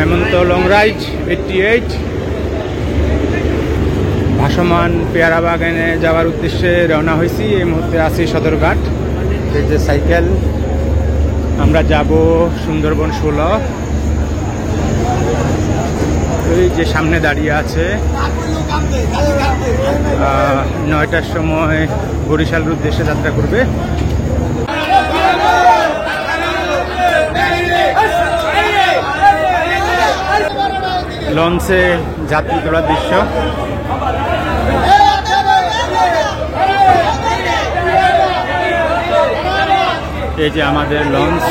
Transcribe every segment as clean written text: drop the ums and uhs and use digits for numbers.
হেমন্ত long ride 88 ভাসমান পেয়ারা বাগানে যাওয়ার উদ্দেশ্যে রওনা হয়েছি। এই মুহূর্তে আছি সদরঘাট। এই যে সাইকেল, আমরা যাব সুন্দরবন 16। এই যে সামনে দাঁড়িয়ে আছে 9টার সময় বরিশালের উদ্দেশ্যে যাত্রা করবে। লঞ্চে যাত্রী তোলার দৃশ্য। এই যে আমাদের লঞ্চ,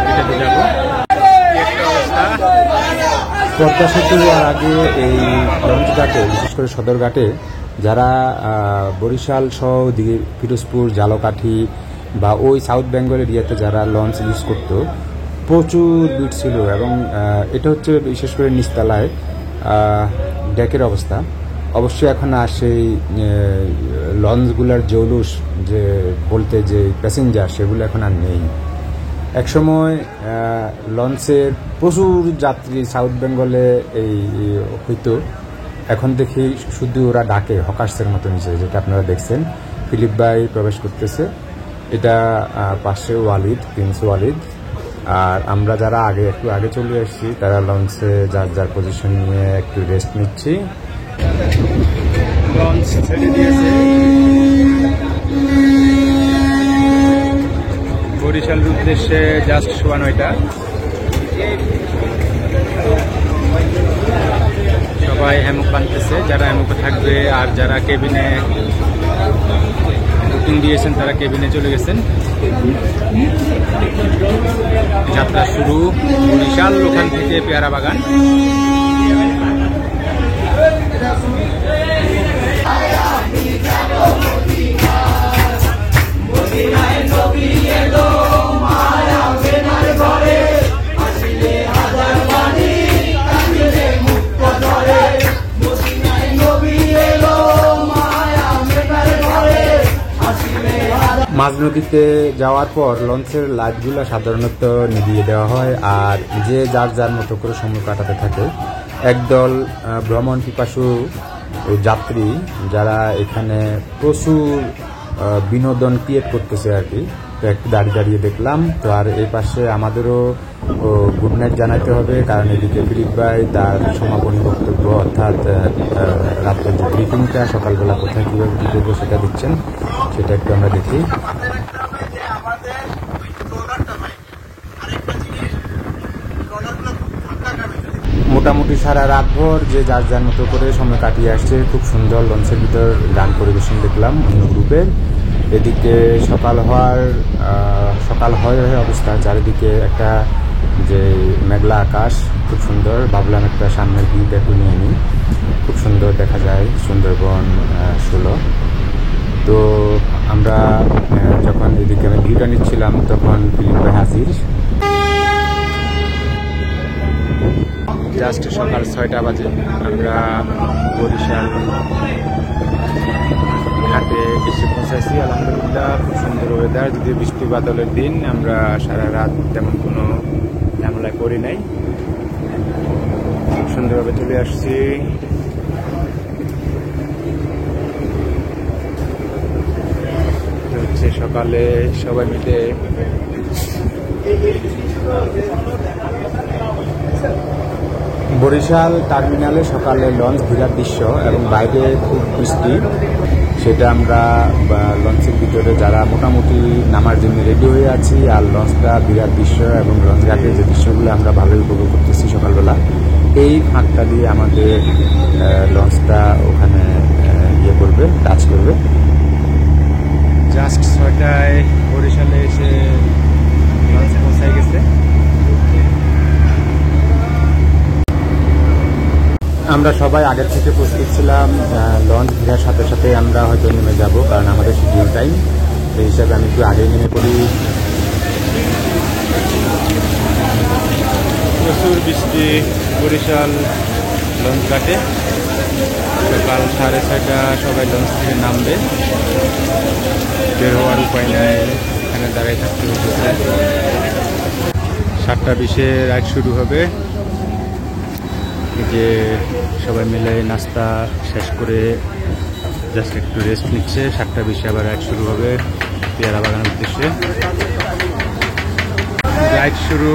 এটাতে যাব। একটা অবস্থা, পদ্মা সেতু হওয়ার আগে এই লঞ্চ ঘাটে, বিশেষ করে সদরঘাটে যারা বরিশাল সহ দিকে পিরোজপুর, ঝালকাঠি বা ওই সাউথ বেঙ্গল এরিয়াতে যারা লঞ্চ ইউজ করতো, প্রচুর ভিড় ছিল। এবং এটা হচ্ছে বিশেষ করে নিচতলায় ডেকের অবস্থা। অবশ্যই এখন আর সেই লঞ্চগুলার জৌলুস যে বলতে যে প্যাসেঞ্জার, সেগুলো এখন আর নেই। একসময় লঞ্চের প্রচুর যাত্রী সাউথ বেঙ্গলে এই হইতো। এখন দেখি শুধু ওরা ডাকে হকার্সের মতো নিচে, যেটা আপনারা দেখছেন। ফিলিপ ভাই প্রবেশ করতেছে, এটা পাশে ওয়ালিদ, প্রিন্স ওয়ালিদ। আর আমরা যারা একটু আগে চলে আসছি, তারা লঞ্চে যার যার পজিশন নিয়ে একটু রেস্ট নিচ্ছি। লঞ্চ ছেড়ে দিয়েছে বরিশালের উদ্দেশ্যে জাস্ট 9:15। সবাই হ্যামক বাঁধতেছে, যারা হ্যামকে থাকবে। আর যারা কেবিনে বুকিং দিয়েছেন তারা কেবিনে চলে গেছেন। যাত্রা শুরু বরিশাল, ওখান থেকে পেয়ারা বাগান। মাঝ নদীতে যাওয়ার পর লঞ্চের লাইটগুলো সাধারণত নিভিয়ে দেওয়া হয়, আর যে যার যার মতো করে সময় কাটাতে থাকে। একদল ভ্রমণ পিপাসু যাত্রী যারা এখানে প্রচুর বিনোদন ক্রিয়েট করতেছে আর কি, তো একটু দাঁড়িয়ে দেখলাম। তো আর এই পাশে আমাদেরও গুড নাইট জানাতে হবে, কারণ এদিকে ফিলিপ ভাই তার সমাপনী বক্তব্য, অর্থাৎ রাত্রের যে ব্রিফিংটা, সকালবেলা কোথায় কীভাবে কী করবো সেটা দিচ্ছেন, সেটা একটু আমরা দেখি। মোটামুটি সারা রাতভর যে যার যার মতো করে সময় কাটিয়ে আসছে। খুব সুন্দর লঞ্চের ভিতর গান পরিবেশন দেখলাম অন্য গ্রুপের। এদিকে সকাল হয়ে অবস্থা, চারিদিকে একটা যে মেঘলা আকাশ, খুব সুন্দর। ভাবলাম একটা সামনের ভিউটা একটু নিয়ে নিই, খুব সুন্দর দেখা যায় সুন্দরবন 16। তো আমরা যখন এদিকে আমি ভিউটা নিচ্ছিলাম, তখন ফিলিপ ভাই হাজির। জাস্ট সকাল 6টা বাজে। আমরা বরিশাল ঘাটে এসে পৌঁছাইছি। আলহামদুলিল্লাহ, খুব সুন্দর ওয়েদার। যদিও বৃষ্টি বাদলের দিন, আমরা সারা রাত তেমন কোনো ঝামেলা করি নাই, খুব সুন্দরভাবে চলে আসছি। হচ্ছে সকালে সবাই মিলে বরিশাল টার্মিনালে সকালে লঞ্চ ঘোরার দৃশ্য, এবং বাইরে খুব বৃষ্টি, সেটা আমরা লঞ্চের ভিতরে যারা মোটামুটি নামার জন্য রেডি হয়ে আছি। আর লঞ্চটা বিরাট দৃশ্য, এবং লঞ্চ ঘাটের যে দৃশ্যগুলো আমরা ভালোই উপভোগ করতেছি সকালবেলা। এই ফাঁকটা দিয়ে আমাদের লঞ্চটা ওখানে করবে, টাচ করবে। জাস্ট 6টায় বরিশালে এসে লঞ্চ পৌঁছায় গেছে। আমরা সবাই আগের থেকে প্রস্তুত ছিলাম, লঞ্চ ঘেরার সাথে সাথে আমরা হয়তো নেমে যাব, কারণ আমাদের শিডিউল টাইম। সেই হিসাবে আমি একটু আগেই নেমে পড়ি। প্রচুর বৃষ্টি বরিশাল লঞ্চ ঘাটে। সকাল 6:30 সবাই লঞ্চ থেকে নামবে, বের হওয়ার উপায় নাই, এখানে দাঁড়িয়ে থাকতে হচ্ছে। 7:20 রাইড শুরু হবে। যে সবাই মিলে নাস্তা শেষ করে জাস্ট একটু রেস্ট নিচ্ছে। 7:20 আবার রাইড শুরু হবে পেয়ারা বাগানের উদ্দেশ্যে। রাইড শুরু,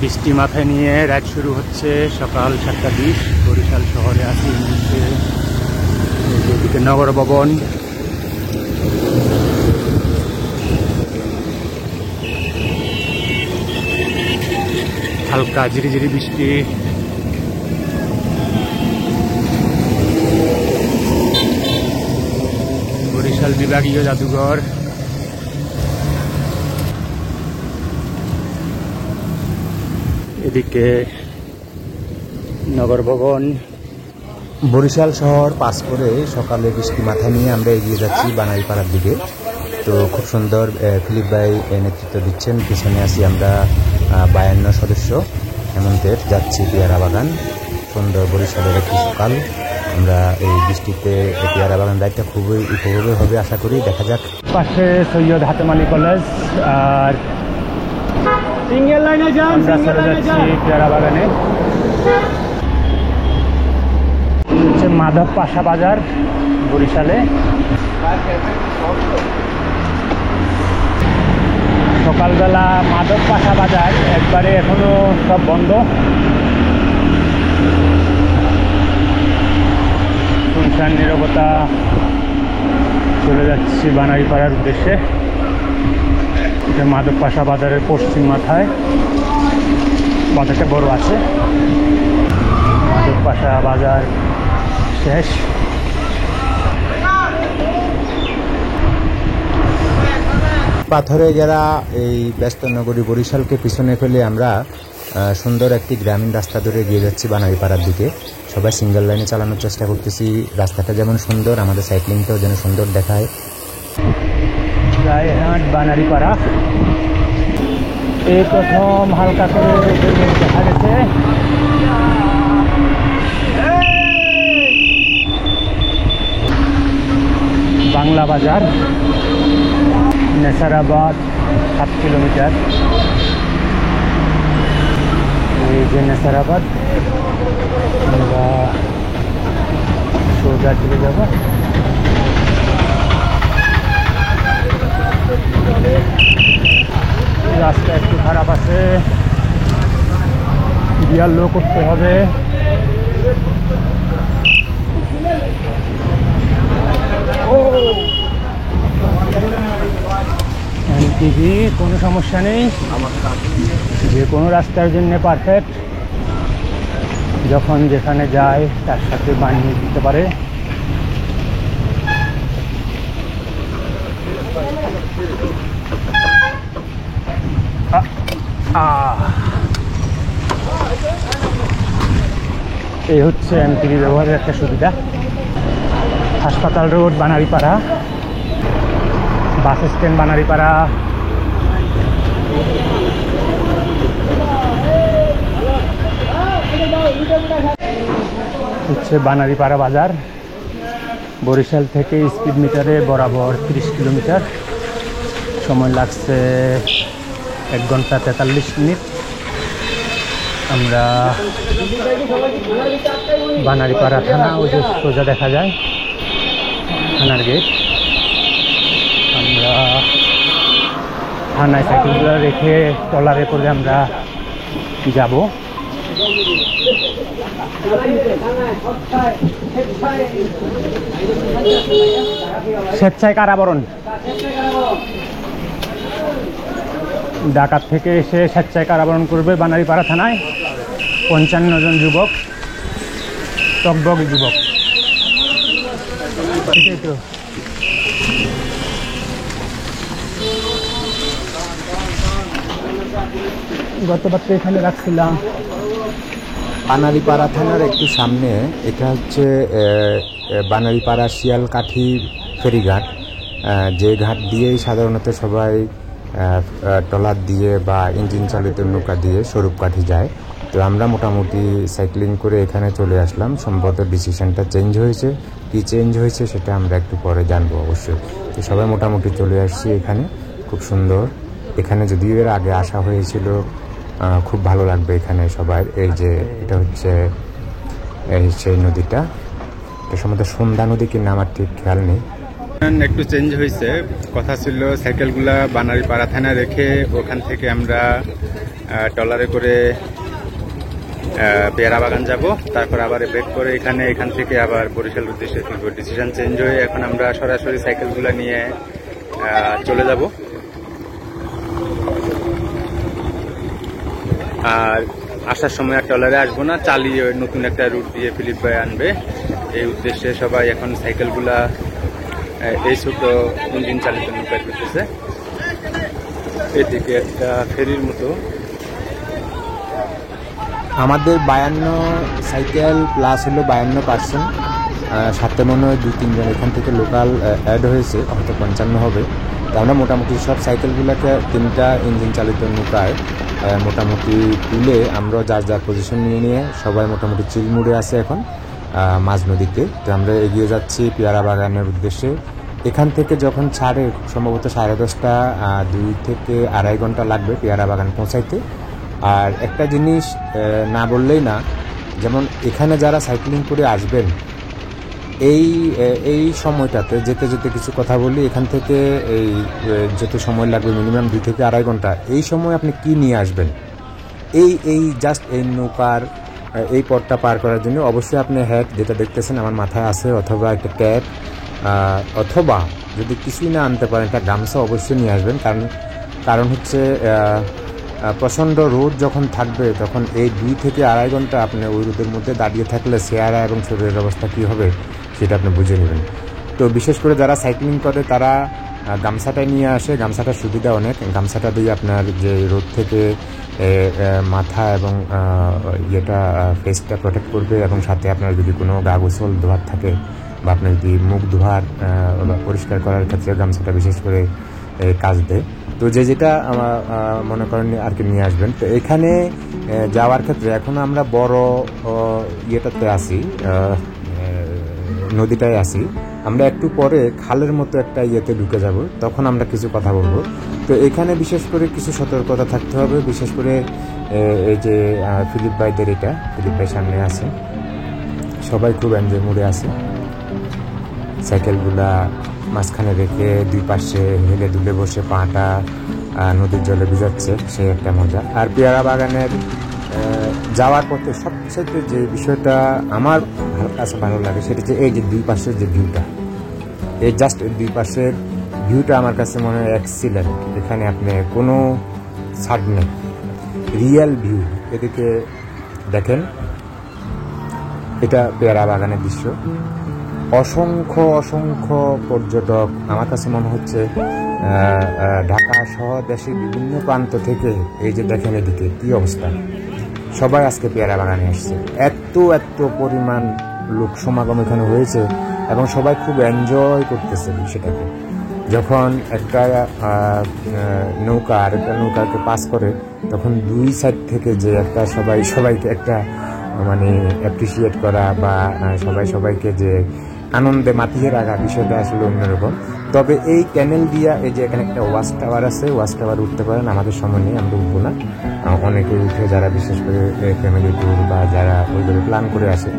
বৃষ্টি মাথায় নিয়ে রাইড শুরু হচ্ছে। সকাল 7:20 বরিশাল শহরে আছি এই মুহূর্তে। এদিকে নগর ভবন, হালকা ঝিরিঝিরি বৃষ্টি। বরিশাল বিভাগীয় জাদুঘর, এদিকে নগর ভবন। বরিশাল শহর পাস করে সকালে বৃষ্টি মাথায় নিয়ে আমরা এগিয়ে যাচ্ছি বানারীপাড়ার দিকে। তো খুব সুন্দর ফিলিপ ভাই নেতৃত্ব দিচ্ছেন, পিছনে আছি আমরা 52 সদস্য হেমন্তের, যাচ্ছি পেয়ারা বাগান। সুন্দর বরিশালের একটি সকাল। আমরা এই বৃষ্টিতে পেয়ারা বাগান রাইডটা খুবই উপভোগ্য হবে আশা করি, দেখা যাক। পাশে সৈয়দ হাতেম আলী কলেজ, আর আমরা চলে যাচ্ছি পেয়ারা বাগানে। হচ্ছে মাধব পাশা বাজার বরিশালে। সকালবেলা মাধব পাশা বাজার একবারে এখনো সব বন্ধ, শুনশান নীরবতা। চলে যাচ্ছি বানারীপাড়ার উদ্দেশ্যে। এটা মাধব পাশা বাজারের পশ্চিম মাথায়, বাজারটা বড় আছে। মাধব পাশা বাজার শেষ। পাথরে ঘেরা এই ব্যস্ত নগরী বরিশালকে পিছনে ফেলে আমরা সুন্দর একটি গ্রামীণ রাস্তা ধরে এগিয়ে যাচ্ছি বানারীপাড়ার দিকে। সবাই সিঙ্গেল লাইনে চালানোর চেষ্টা করতেছি। রাস্তাটা যেমন সুন্দর, আমাদের সাইক্লিংটাও যেন সুন্দর দেখায়। রায়হাট বানারীপাড়া এই প্রথম হালকা করে দেখা গেছে। বাংলা বাজার, নেসারাবাদ 7 কিলোমিটার। এই যে নেসারাবাদ, আমরা সোজা চলে যাব। রাস্তা একটু খারাপ আছে, গিয়ার লো করতে হবে। এনটিভি কোনো সমস্যা নেই, যে কোনো রাস্তার জন্য পারফেক্ট। যখন যেখানে যায় তার সাথে বানিয়ে দিতে পারে। এই হচ্ছে এনটিভি ব্যবহারের একটা সুবিধা। হাসপাতাল road Banaripara, bus stand Banaripara. হচ্ছে বানারীপাড়া বাজার। বরিশাল থেকে স্পিড মিটারে বরাবর 30 কিলোমিটার, সময় লাগছে 1 ঘন্টা 43 মিনিট। আমরা বানারীপাড়া থানা, ওই যে সোজা দেখা যায় থানার গেট। আমরা থানায় সাইকেলগুলো রেখে ট্রলারে করে আমরা যাব। স্বেচ্ছায় কারাবরণ, ঢাকা থেকে এসে স্বেচ্ছায় কারাবরণ করবে বানারীপাড়া থানায় 55 জন যুবক, টকবক যুবক। এটাই তো গতবার তো এখানে রাখছিলাম। বানারীপাড়া থানার একটু সামনে এটা হচ্ছে বানারীপাড়া শিয়ালকাঠি ফেরিঘাট, যে ঘাট দিয়েই সাধারণত সবাই ট্রলার দিয়ে বা ইঞ্জিন চালিত নৌকা দিয়ে স্বরূপকাঠি যায়। তো আমরা মোটামুটি সাইক্লিং করে এখানে চলে আসলাম। সম্ভবত ডিসিশনটা চেঞ্জ হয়েছে, কি চেঞ্জ হয়েছে সেটা আমরা একটু পরে জানবো অবশ্যই। তো সবাই মোটামুটি চলে আসছি এখানে, খুব সুন্দর। এখানে যদিও এর আগে আসা হয়েছিল খুব ভালো লাগবে এখানে সবার। এই যে এটা হচ্ছে এই সেই নদীটা, এটা সম্ভবত সন্ধ্যা নদী কিনা আমার ঠিক খেয়াল নেই। একটু চেঞ্জ হয়েছে, কথা ছিল সাইকেলগুলা বানারীপাড়া থানায় রেখে ওখান থেকে আমরা ট্রলারে করে পেয়ারা বাগান যাব, তারপর আবার ব্রেক করে এখান থেকে আবার বরিশাল উদ্দেশ্যে ফিরব। ডিসিশন চেঞ্জ হয়ে এখন আমরা সরাসরি সাইকেলগুলো নিয়ে চলে যাব। আর আসার সময় আর ট্রলারে আসবো না, চালিয়ে নতুন একটা রুট দিয়ে ফিলিপ ভাই আনবে। এই উদ্দেশ্যে সবাই এখন সাইকেলগুলা এই ছোট ইঞ্জিন চালিত নৌকায় করতেছে। এদিকে একটা ফেরির মতো। আমাদের 52 সাইকেল প্লাস হলো 52%, সাথে মনে হয় 2-3 জন এখান থেকে লোকাল অ্যাড হয়েছে, হয়তো 55 হবে। তো আমরা মোটামুটি সব সাইকেলগুলোকে 3টা ইঞ্জিন চালিত নৌকায় মোটামুটি তুলে আমরা যার পজিশন নিয়ে সবাই মোটামুটি চিলমুড়ে আছে এখন মাঝ নদীতে। তো আমরা এগিয়ে যাচ্ছি পেয়ারা বাগানের উদ্দেশ্যে। এখান থেকে যখন ছাড়ে সম্ভবত 10:30, 2 থেকে 2.5 ঘন্টা লাগবে পেয়ারা বাগান পৌঁছাইতে। আর একটা জিনিস না বললেই না, যেমন এখানে যারা সাইক্লিং করে আসবেন এই সময়টাতে যেতে কিছু কথা বলি। এখান থেকে এই যেতে সময় লাগবে মিনিমাম 2 থেকে 2.5 ঘন্টা। এই সময় আপনি কি নিয়ে আসবেন এই জাস্ট এই নৌকার এই পথটা পার করার জন্য? অবশ্যই আপনি হ্যাট যেটা দেখতেছেন আমার মাথায় আছে, অথবা একটা ক্যাপ, অথবা যদি কিছুই না আনতে পারেন একটা গামছা অবশ্যই নিয়ে আসবেন। কারণ হচ্ছে প্রচণ্ড রোদ যখন থাকবে তখন এই 2 থেকে 2.5 ঘন্টা আপনি ওই রোদের মধ্যে দাঁড়িয়ে থাকলে চেহারা এবং শরীরের অবস্থা কী হবে সেটা আপনি বুঝে নেবেন। তো বিশেষ করে যারা সাইক্লিং করে তারা গামছাটাই নিয়ে আসে। গামছাটার সুবিধা অনেক, গামছাটা দিয়ে আপনার যে রোদ থেকে মাথা এবং ইয়েটা ফেসটা প্রোটেক্ট করবে, এবং সাথে আপনার যদি কোনো গা গোসল ধোয়ার থাকে বা আপনার যদি মুখ ধোয়ার পরিষ্কার করার ক্ষেত্রে গামছাটা বিশেষ করে কাজ দেয়। তো যেটা মনে করেন আর কি নিয়ে আসবেন। তো এখানে যাওয়ার ক্ষেত্রে এখন আমরা বড় ইয়েটাতে আসি, নদীটায় আসি। আমরা একটু পরে খালের মতো একটা ইয়েতে ঢুকে যাব, তখন আমরা কিছু কথা বলবো। তো এখানে বিশেষ করে কিছু সতর্কতা থাকতে হবে, বিশেষ করে এই যে ফিলিপ ভাইদের, এটা ফিলিপ ভাই সামনে আছে, সবাই খুব এনজয় মুডে আছে। সাইকেলগুলা মাঝখানে রেখে 2 পাশে হেলে দুলে বসে পাটা নদীর জলে ভিজাচ্ছে, সে একটা মজা। আর পেয়ারা বাগানের যাওয়ার পথে সবচেয়ে যে বিষয়টা আমার কাছে ভালো লাগে সেটা হচ্ছে এই যে 2 পাশের যে ভিউটা, এই জাস্ট 2 পাশের ভিউটা আমার কাছে মনে হয় এক্সিলেন্ট। এখানে আপনি কোনো ছাড় নেই, রিয়েল ভিউ। এদিকে দেখেন, এটা পেয়ারা বাগানের দৃশ্য। অসংখ্য পর্যটক, আমার কাছে মনে হচ্ছে ঢাকা সহ দেশের বিভিন্ন প্রান্ত থেকে, এই যে দেখেন এদিকে কী অবস্থা, সবাই আজকে পেয়ারা বাগানে আসছে। এত পরিমাণ লোক সমাগম এখানে হয়েছে এবং সবাই খুব এনজয় করতেছে বিষয়টাকে। যখন একটা নৌকা আর একটা নৌকাকে পাস করে তখন 2 সাইড থেকে যে একটা সবাইকে একটা মানে অ্যাপ্রিসিয়েট করা বা সবাইকে যে আনন্দে মাতিয়ে রাখা, বিষয়টা আসলে অন্যরকম। তবে এই ক্যানেল দিয়া, এই যে এখানে একটা ওয়াচ টাওয়ার আছে, ওয়াচ টাওয়ার উঠতে পারেন, আমাদের সময় নেই, আমরা উঠবো না। অনেকে উঠে যারা বিশেষ করে ফ্যামিলি ট্যুর বা যারা ওইভাবে প্ল্যান করে আসে,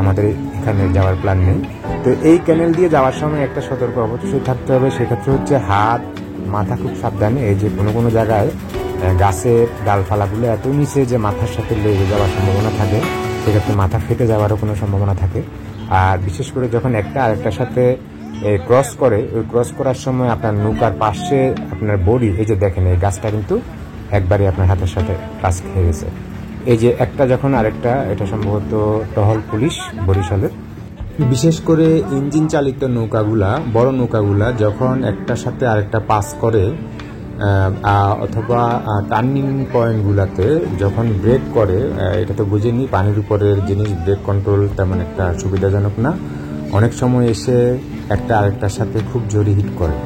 আমাদের এখানে যাওয়ার প্ল্যান নেই। তো এই ক্যানেল দিয়ে যাওয়ার সময় একটা সতর্ক অবশ্যই থাকতে হবে, সেক্ষেত্রে হচ্ছে হাত মাথা খুব সাবধানে। এই যে কোনো জায়গায় গাছের ডালপালাগুলো এত নিচে যে মাথার সাথে লেগে যাওয়ার সম্ভাবনা থাকে, সেক্ষেত্রে মাথা ফেটে যাওয়ারও কোনো সম্ভাবনা থাকে। আর বিশেষ করে যখন একটা আরেকটার সাথে ক্রস করে, ওই ক্রস করার সময় আপনার নৌকার পাশে আপনার বডি, এই যে দেখেন এই গাছটা কিন্তু একবারে আপনার হাতের সাথে কাজ খেয়ে গেছে। এই যে একটা যখন আরেকটা, এটা সম্ভবত টহল পুলিশ বরিশালের। বিশেষ করে ইঞ্জিন চালিত নৌকাগুলা, বড় নৌকাগুলা যখন একটার সাথে আরেকটা পাস করে অথবা টার্নিং পয়েন্টগুলোতে যখন ব্রেক করে, এটা তো বুঝেনি, পানির উপরের জিনিস, ব্রেক কন্ট্রোল তেমন একটা সুবিধাজনক না। অনেক সময় এসে একটা আরেকটার সাথে খুব জোরে হিট করে,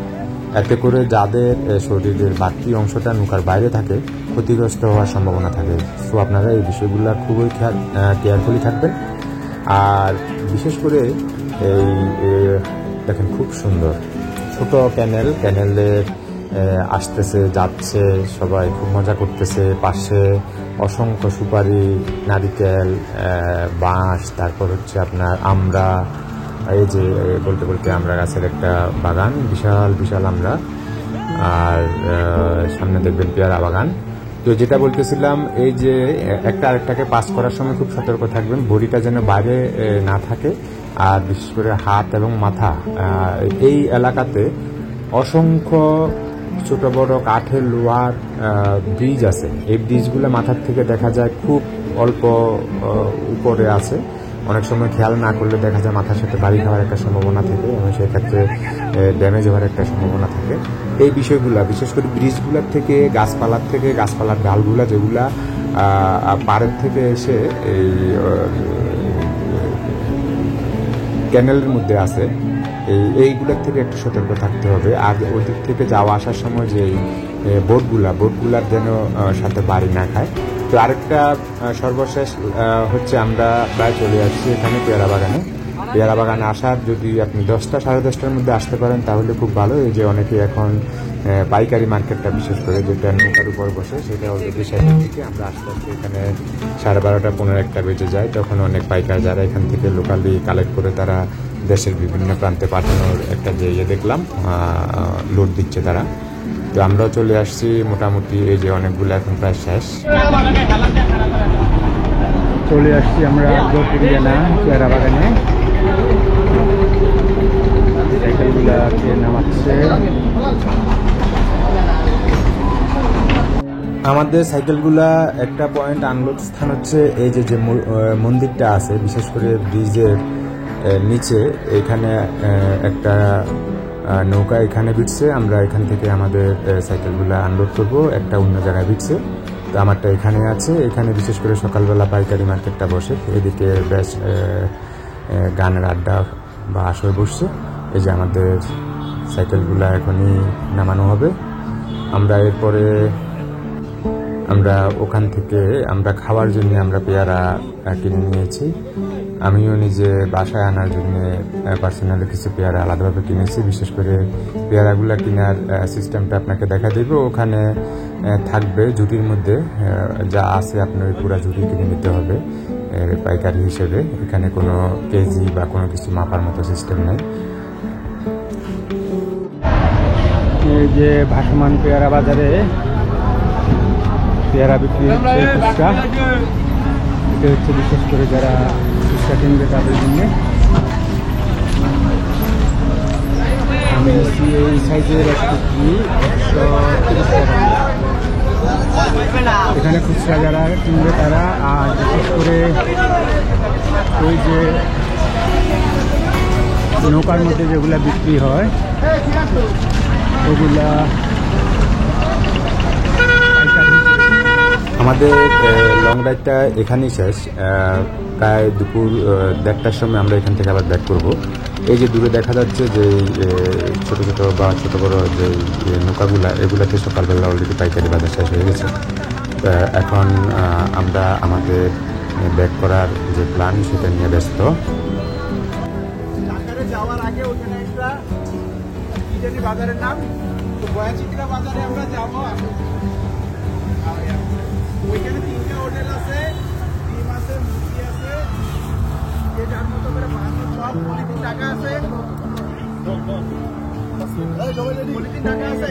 এতে করে যাদের শরীরের বাকি অংশটা নৌকার বাইরে থাকে ক্ষতিগ্রস্ত হওয়ার সম্ভাবনা থাকে। সো আপনারা এই বিষয়গুলো খুবই কেয়ারফুলি থাকবেন। আর বিশেষ করে এই দেখেন খুব সুন্দর ছোট ক্যানেলের আসতেছে যাচ্ছে, সবাই খুব মজা করতেছে। পাশে অসংখ্য সুপারি, নারিকেল, বাঁশ, তারপর হচ্ছে আপনার আমড়া, এই যে বলতে বলতে আমড়া গাছের একটা বাগান, বিশাল বিশাল আমড়া, আর সামনে দেখবেন পেয়ারা বাগান। তো যেটা বলতেছিলাম, এই যে একটা আরেকটাকে পাস করার সময় খুব সতর্ক থাকবেন, বডিটা যেন বাইরে না থাকে, আর বিশেষ করে হাত এবং মাথা। এই এলাকাতে অসংখ্য ছোট বড় কাঠের, লোহার ব্রিজ আছে। এই ব্রিজগুলো মাথার থেকে দেখা যায় খুব অল্প উপরে আছে। অনেক সময় খেয়াল না করলে দেখা যায় মাথার সাথে বাড়ি খাওয়ার একটা সম্ভাবনা থাকে এবং সেক্ষেত্রে ড্যামেজ হওয়ার একটা সম্ভাবনা থাকে। এই বিষয়গুলো বিশেষ করে ব্রিজগুলোর থেকে, গাছপালার ডালগুলা যেগুলা পাড়ের থেকে এসে এই ক্যানেলের মধ্যে আছে, এইগুলোর থেকে একটু সতর্ক থাকতে হবে। আর ওদিক থেকে যাওয়া আসার সময় যে বোটগুলার যেন সাথে বাড়ি না খায়। তো আরেকটা সর্বশেষ হচ্ছে আমরা প্রায় চলে আসছি এখানে পেয়ারা বাগানে আসার, যদি আপনি 10টা সাড়ে 10টার মধ্যে আসতে পারেন তাহলে খুব ভালো। এই যে অনেকে এখন পাইকারি মার্কেটটা বিশেষ করে যেটা নৌকার উপর বসে, সেটা অলরেডি শেষের দিকে। আমরা আস্তে আস্তে এখানে 12:30 15 বেজে যায়, তখন অনেক পাইকার যারা এখান থেকে লোকালি কালেক্ট করে তারা দেশের বিভিন্ন প্রান্তে পাঠানোর একটা যে দেখলাম লোড দিচ্ছে তারা। তো আমরাও চলে আসছি মোটামুটি, এই যে অনেকগুলো এখন প্রায় শেষ। চলে আসছি আমরা পেয়ারা বাগানে, সাইকেলগুলাকে নামাচ্ছে। আমাদের সাইকেলগুলা একটা পয়েন্ট আনলোড স্থান হচ্ছে এই যে মন্দিরটা আছে, বিশেষ করে ব্রিজের নিচে। এখানে একটা নৌকা এখানে ভিড়ছে, আমরা এখান থেকে আমাদের সাইকেলগুলা আনলোড করবো, একটা অন্য জায়গায় ভিড়ছে। তো আমারটা এখানে আছে। এখানে বিশেষ করে সকালবেলা পাইকারি মার্কেটটা বসে, এদিকে বেশ গানের আড্ডা বা আসর বসছে। এই যে আমাদের সাইকেলগুলা এখনই নামানো হবে। এরপরে আমরা ওখান থেকে আমরা খাওয়ার জন্য আমরা পেয়ারা কিনে নিয়েছি। আমিও নিজে বাসায় আনার জন্য পার্সোনালি কিছু পেয়ারা আলাদাভাবে কিনেছি। বিশেষ করে পেয়ারাগুলো কেনার সিস্টেমটা আপনাকে দেখা দেব। ওখানে থাকবে ঝুড়ির মধ্যে যা আছে, আপনার পুরো ঝুড়ি কিনে নিতে হবে পাইকারি হিসেবে। এখানে কোনো কেজি বা কোনো কিছু মাপার মতো সিস্টেম নেই। এই যে ভাসমান পেয়ারা বাজারে পেয়ারা বিক্রি হচ্ছে ফুচকা। এটা হচ্ছে বিশেষ করে যারা ফুচকা কিনবে তাদের জন্য। আমি এই সাইজের একটি 130 টাকা। এখানে খুচরা যারা কিনবে তারা, আর বিশেষ করে ওই যে নৌকার মধ্যে যেগুলা বিক্রি হয় ওগুলা আমাদের লং রাইডটা এখানেই শেষ। প্রায় দুপুর 1:30টার সময় আমরা এখান থেকে আবার ব্যাক করব। এই যে দূরে দেখা যাচ্ছে যে ছোট ছোট বা ছোট বড় যে নৌকাগুলা, এগুলাতে সকালবেলা অলরেডি পাইকারি বাজার শেষ হয়ে গেছে। এখন আমরা আমাদের ব্যাক করার যে প্ল্যান সেটা নিয়ে ব্যস্ত। যাওয়ার আগে ওখানে একটা বাজারের নাম বয়াচিত্রা বাজারে আমরা যাবো। ওইখানে 3টে হোটেল আছে, ডিম আছে, মুরগি আছে, যে যার মতো করে বানানো সব। পলিথিন টাকা আছে, পলিথিন টাকা আছে।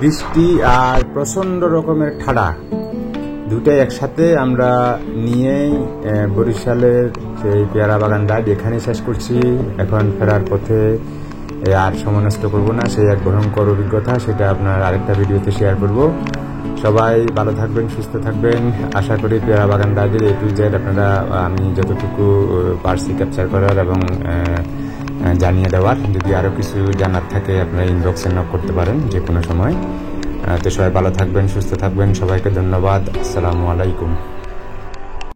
বৃষ্টি আর প্রচণ্ড রকমের ঠাডা দুটাই একসাথে আমরা নিয়েই বরিশালের সেই পেয়ারা বাগান রাইড এখানেই শেষ করছি। এখন ফেরার পথে আর সময় নষ্ট করবো না, সেই এক ভয়ঙ্কর অভিজ্ঞতা, সেটা আপনার আরেকটা ভিডিওতে শেয়ার করব। সবাই ভালো থাকবেন, সুস্থ থাকবেন। আশা করি পেয়ারা বাগান রাইডের A to Z আপনারা আমি যতটুকু পারছি ক্যাপচার করার এবং জানিয়ে দেওয়ার। যদি আরও কিছু জানার থাকে আপনারা ইনবক্সে নক করতে পারেন যে কোনো সময়। তো সবাই ভালো থাকবেন, সুস্থ থাকবেন। সবাইকে ধন্যবাদ। আসসালামু আলাইকুম।